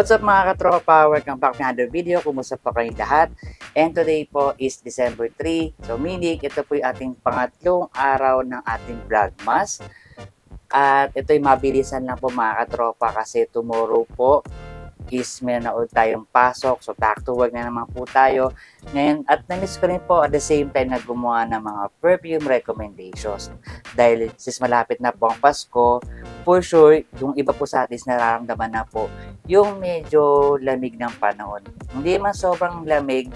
What's up mga katropa? Welcome back to another video. Kumusta po kayong lahat? And today po is December 3. So meaning, ito po yung ating pangatlong araw ng ating Vlogmas. At ito'y mabilisan lang po mga katropa kasi tomorrow po is meron na ulit tayong pasok. So back to work na naman po tayo. Ngayon, at namiss ko rin po at the same time na gumawa ng mga perfume recommendations. Dahil since malapit na po ang Pasko, for sure, yung iba po sa atin nararamdaman na po yung medyo lamig ng panahon. Hindi man sobrang lamig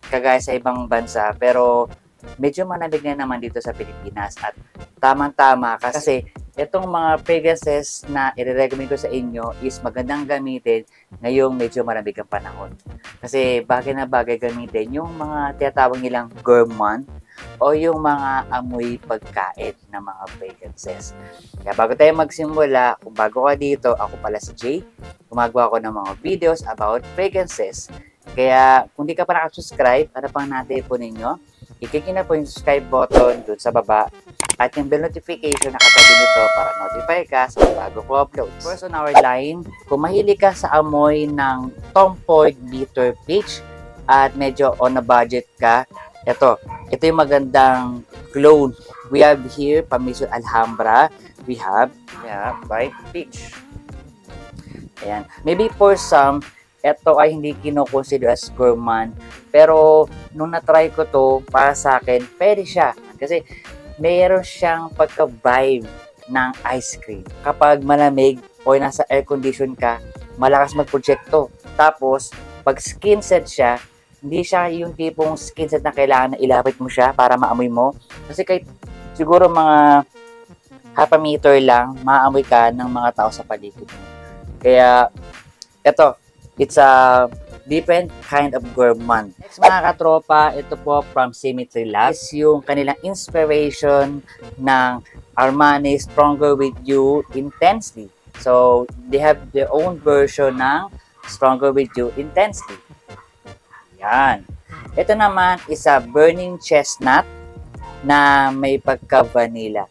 kagaya sa ibang bansa, pero medyo malamig na naman dito sa Pilipinas. At tamang-tama kasi itong mga fragrances na i-recommend ko sa inyo is magandang gamitin ngayong medyo malamig ang panahon. Kasi bagay na bagay gamitin yung mga tinatawag nilang gourmand o yung mga amoy pagkain ng mga fragrances. Kaya bago tayo magsimula, kung bago ka dito, ako pala si Jay. Gumagawa ko ng mga videos about fragrances. Kaya kung di ka pa nakasubscribe, ano pang natin po ninyo? I-click na po yung subscribe button dun sa baba at yung bell notification na katabi nito para notify ka sa bago ko upload. First on our line, kung mahilig ka sa amoy ng Tom Ford Bitter Peach at medyo on a budget ka, ito yung magandang clone. We have here Pamisol Alhambra. We have Bright Peach. Ayan. Maybe for some, ito ay hindi kino-consider as gourmand. Pero nung na-try ko to, para sa akin, pwede siya. Kasi mayroon siyang pagka-vibe ng ice cream. Kapag malamig o nasa air condition ka, malakas mag-projecto. Tapos, pag skin set siya, hindi siya yung tipong skin set na kailangan na ilapit mo siya para maamoy mo. Kasi kahit siguro mga half a meter lang, maamoy ka ng mga tao sa paligid mo. Kaya, it's a different kind of gourmand. Next mga katropa, ito po from Symmetry Labs, yung kanilang inspiration ng Armani Stronger With You Intensely. So, they have their own version ng Stronger With You Intensely. Yan. Ito naman is a burning chestnut na may pagka-vanilla.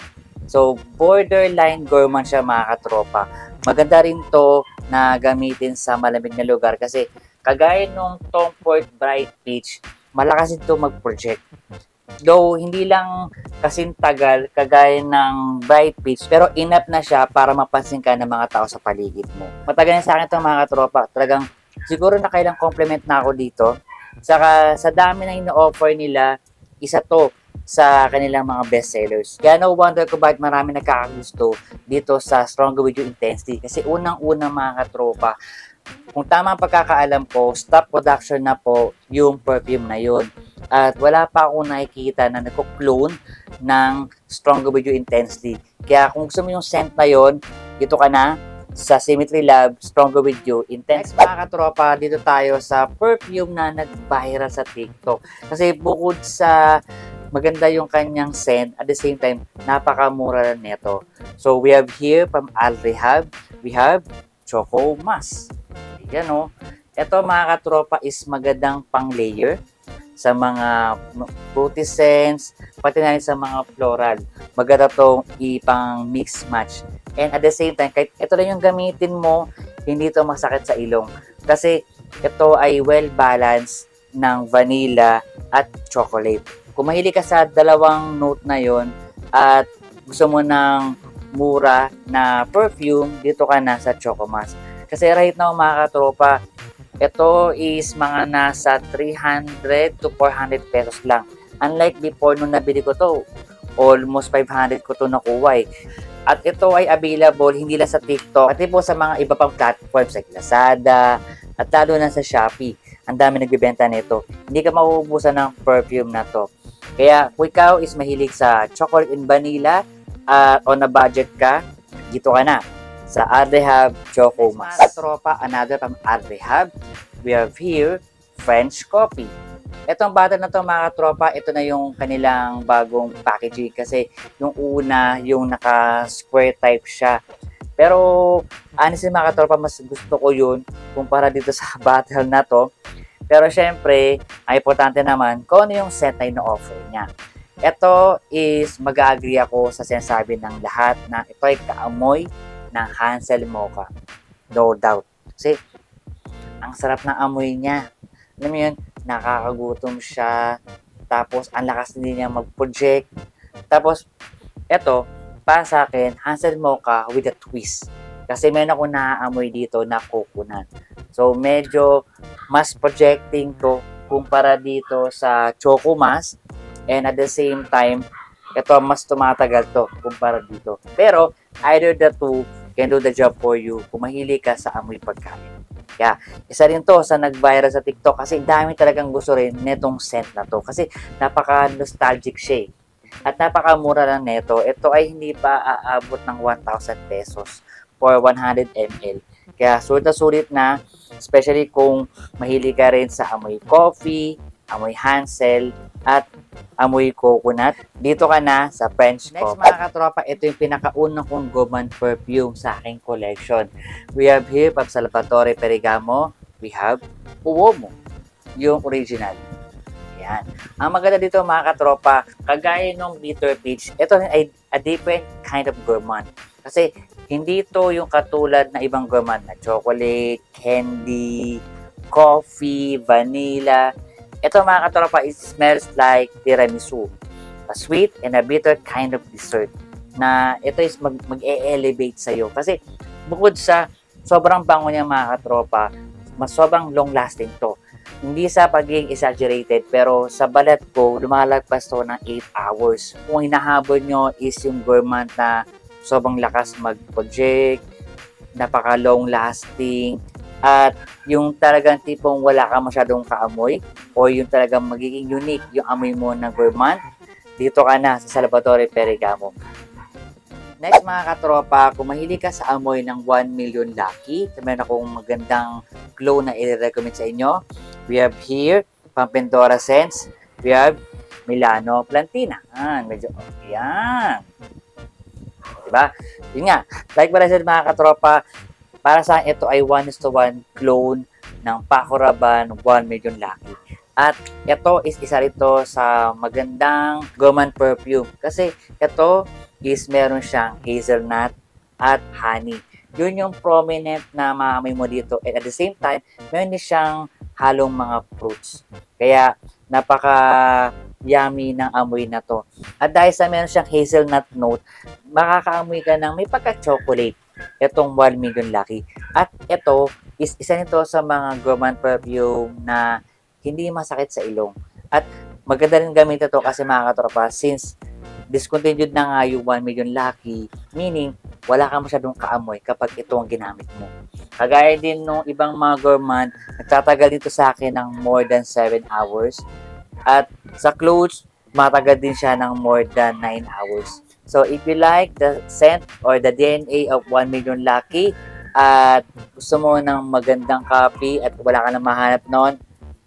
So, borderline gourmand siya mga katropa. Maganda rin to na gamitin sa malamig na lugar kasi kagaya nung Tom Ford Bright Peach, malakas ito mag-project. Though, hindi lang kasing tagal kagaya ng Bright Peach, pero enough na siya para mapansin ka ng mga tao sa paligid mo. Matagal na sa akin itong mga katropa. Talagang siguro nakailang compliment na ako dito. Saka sa dami na ino-offer nila, isa to sa kanilang mga bestsellers. Kaya no wonder ko bakit marami nagkakagusto dito sa Stronger With You Intensity. Kasi unang-unang mga katropa, kung tama ang pagkakaalam ko, stop production na po yung perfume na yun. At wala pa akong nakikita na nagko-clone ng Stronger With You Intensity. Kaya kung gusto mo yung scent na yun, dito ka na sa Symmetry Lab, Stronger With You Intense. Next mga katropa, dito tayo sa perfume na nag-viral sa TikTok. Kasi bukod sa maganda yung kanyang scent, at the same time, napakamura nito. So, we have here from Al Rehab, we have Choco Mask. Yan o. Ito mga katropa is magandang pang-layer sa mga fruity scents, pati na rin sa mga floral. Maganda itong ipang-mix match. And at the same time, kahit ito lang yung gamitin mo, hindi ito masakit sa ilong. Kasi ito ay well-balanced ng vanilla at chocolate. Kung mahilig ka sa dalawang note na yon at gusto mo ng mura na perfume, dito ka na sa Choco Mask. Kasi right now mga katropa, ito is mga nasa 300 to 400 pesos lang. Unlike before nung nabili ko to, almost 500 ko to nakuha eh. At ito ay available hindi lang sa TikTok, pati po sa mga iba pang platforms like Lazada, at lalo na sa Shopee. Ang dami nagbibenta nito. Hindi ka mauubusan ng perfume na to. Kaya kung ikaw is mahilig sa chocolate and vanilla at on a budget ka, dito ka na sa Al Rehab Choco Mask. Tropa, another from Al Rehab. We have here French Coffee. Itong bottle na to mga tropa, ito na yung kanilang bagong packaging kasi yung una, yung naka-square type siya. Pero honestly mga tropa, mas gusto ko yun kumpara dito sa bottle na to. Pero syempre, ang importante naman kung ano yung scent na ino-offer niya. Ito is mag-agree ako sa sinasabi ng lahat na ito ay kaamoy ng Hansel Mocha. No doubt. Kasi ang sarap ng amoy niya. Alam mo yun, nakakagutom siya. Tapos, ang lakas din niya mag-project. Tapos, eto, para sa akin, Hansel Mocha with a twist. Kasi meron ako naaamoy dito na coconut. So, medyo mas projecting to kumpara dito sa Choco Mask. And at the same time, ito mas tumatagal to kumpara dito. Pero, either the two can do the job for you kung mahilig ka sa amoy pagkain. Kaya, isa rin to sa nag-viral sa TikTok kasi dami talagang gusto rin netong scent na to. Kasi napaka-nostalgic siya eh. At napakamura lang neto. Ito ay hindi pa aabot ng 1,000 pesos for 100 ml. Kaya sulit na, especially kung mahilig ka rin sa amoy coffee, amoy Hansel, at amoy coconut. Dito ka na sa French Coffee. Next mga katropa, ito yung pinakaunang kong gourmand perfume sa aking collection. We have here from Salvatore Ferragamo. We have Uomo, yung original. Yan. Ang maganda dito mga katropa, kagaya nung Bitter Peach, ito ay a different kind of gourmand. Kasi hindi ito yung katulad na ibang gourmand na chocolate, candy, coffee, vanilla. Ito mga katropa, it smells like tiramisu. A sweet and a bitter kind of dessert na ito is mag-e-elevate sa'yo. Kasi bukod sa sobrang bango niya mga katropa, mas sobrang long-lasting to. Hindi sa pagiging exaggerated, pero sa balat ko, lumalagpas to ng 8 hours. Kung hinahabol nyo is yung gourmand na sobrang lakas mag-project, napaka-long lasting, at yung talagang tipong wala ka masyadong kaamoy, o yung talagang magiging unique yung amoy mo ng gourmand, dito ka na sa Salvatore Ferragamo. Next mga katropa, kung mahilig ka sa amoy ng 1 Million Lucky, meron akong magandang glow na i-recommend sa inyo. We have here, Pampendora Scents. We have Milano Plantina. Medyo, yan. Diba? Yun nga, like what I said mga katropa, para sa akin ito ay 1:1 clone ng Paco Rabanne 1 Million Lucky. At ito is isa rito sa magandang gourmand perfume. Kasi ito is meron siyang hazelnut at honey. Yun yung prominent na maamoy mo dito. And at the same time, meron din siyang halong mga fruits. Kaya napaka-yummy ng amoy na to. At dahil sa meron siyang hazelnut note, makakaamoy ka ng may pagka-chocolate itong 1 Million Lucky. At ito is isa nito sa mga gourmand perfume na hindi masakit sa ilong. At maganda rin gamitin ito kasi mga katropa, since discontinued na nga yung 1 Million Lucky, meaning wala kang masyadong kaamoy kapag ito ang ginamit mo. Kagaya din nung ibang mga gourmand, nagtatagal dito sa akin ng more than 7 hours. At sa clothes, matagal din siya ng more than 9 hours. So if you like the scent or the DNA of 1 Million Lucky at gusto mo ng magandang copy at wala ka na mahanap noon,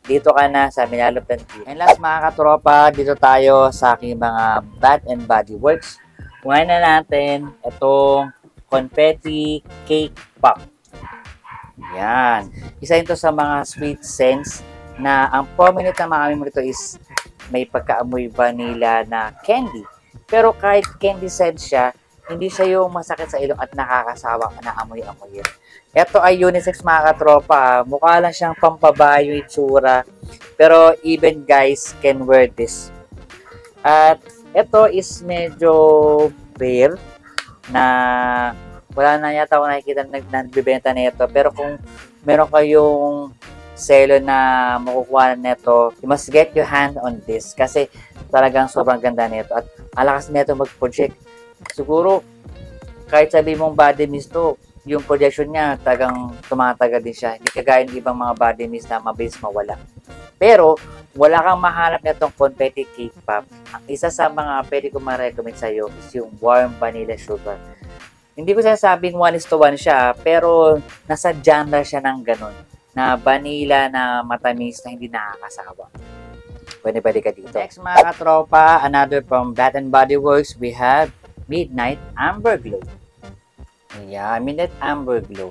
dito ka na sa Milano Plantina. And last mga katropa, dito tayo sa aking mga Bath and Body Works. Kuhain na natin itong Confetti Cake Pop. Yan. Isa ito sa mga sweet scents na ang prominent na maamoy mo ito is may pagkaamoy vanilla na candy. Pero kahit candy scent siya, hindi siya yung masakit sa ilong at nakakasawa na amoy-amoy. Ito ay unisex mga katropa. Mukha lang siyang pampabayo yung itsura. Pero even guys can wear this. At ito is medyo rare na wala na yata ako nakikita nagbibenta nito. Pero kung meron kayong selo na makukuha nito, you must get your hand on this. Kasi talagang sobrang ganda nito. At alakas nito mag-project. Siguro kahit sabi mong body mist to, yung projection niya talagang tumatagal din siya. Hindi kagaya ng ibang mga body mist na mabilis mawala. Pero wala kang mahanap nitong Confetti Cake Pop. Ang isa sa mga pwede ko ma-recommend sa iyo is yung Warm Vanilla Sugar. Hindi ko sinasabing 1:1 siya, pero nasa genre siya ng ganun. Na vanilla na matamis na hindi nakakasawa. Pwede ka dito. Next mga katropa, another from Bath and Body Works, we have Midnight Amber Glow. Yeah, Midnight Amber Glow.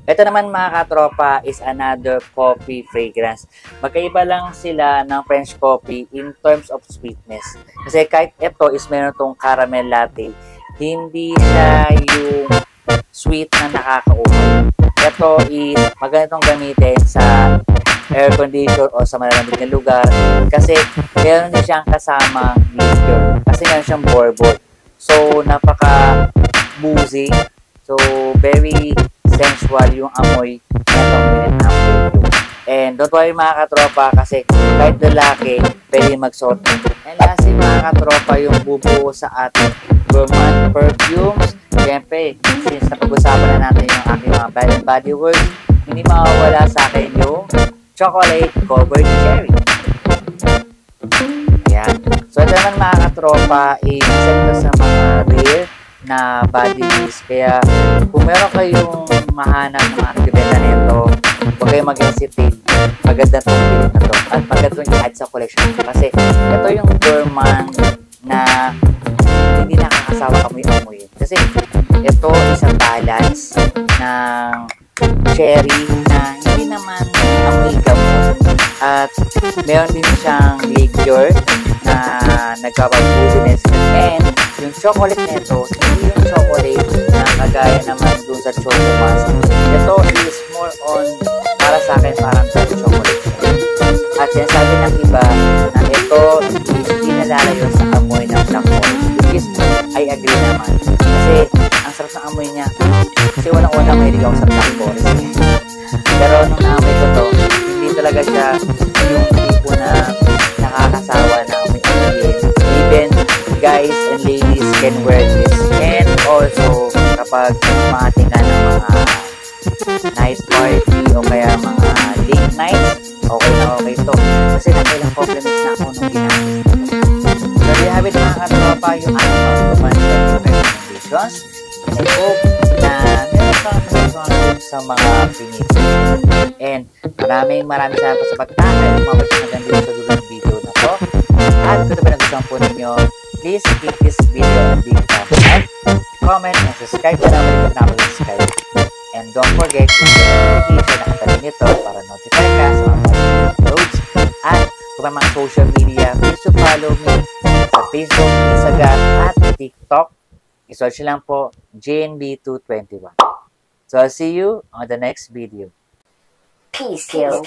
Ito naman mga katropa is another coffee fragrance. Magkaiba lang sila ng French coffee in terms of sweetness. Kasi kahit ito is meron itong caramel latte, hindi siya yung sweet na nakakaumay. ito is magandang gamitin sa air conditioner o sa malalamig na lugar kasi meron din siyang kasamang liquor kasi meron siyang bourbon. So, napaka-boozy. So, very sensual yung amoy na itong minute na perfume. And don't worry mga katropa kasi kahit lalaki, pwede magsuot. And lastly mga katropa, yung bubuo sa ating gourmand perfumes. Siyempre, since napag-usapan na natin yung aking mga Bath and Body Works, hindi mawawala sa akin yung chocolate covered cherry. Ayan. So, ito naman mga katropa, isa ito sa mga rare na body mist. Kaya, kung meron kayong mahanap ng mga nagbibenta nito, huwag kayong mag-hesitate. Maganda itong pilit na ito. At maganda itong i-add sa collection. Kasi, ito yung gourmand na hindi nakakasawa amoy-amoy. Kasi, ito isang balance ng cherry na hindi naman amoy gamot. At meron din siyang liquor na nagkapag-booziness. And yung chocolate nito, hindi yung chocolate na kagaya naman dun sa Chocomas. Ito is more on, para sa akin, parang dark chocolate. At yan sabi ng iba na ito is hindi nalalayo sa amoy ng Black Forest. Which is, I agree naman. Kasi, ang sarap ng amoy niya. Kasi walang-walang mahilig ako sa Black Forest. Pero nung naamoy ko to, hindi talaga siya yung tipo na nakakasawa na amoy-amoy. Even guys and ladies can wear this. And also, kapag maating ka ng mga night party o kaya mga late nights, okay na okay to. Kasi nakailang compliments na ako nung ginamit. So, we have it mga katropa yung ating mga recommendations. And I hope na meron kang nagsasabi sa mga pinipili. And maraming salamat po sa pagtakay. Umabot na maganda sa dulo ng video na to. At kung ito ba nagustuhan po ninyo, please give this video a big thumbs up, comment, and subscribe na naman kung subscribe. And don't forget to hit the notification na katabi nito para notify ka sa mga uploads. At kung may mga social media, please to follow me sa Facebook, Instagram, at TikTok. I-search lang po JNB221. So I'll see you on the next video. Peace, kill.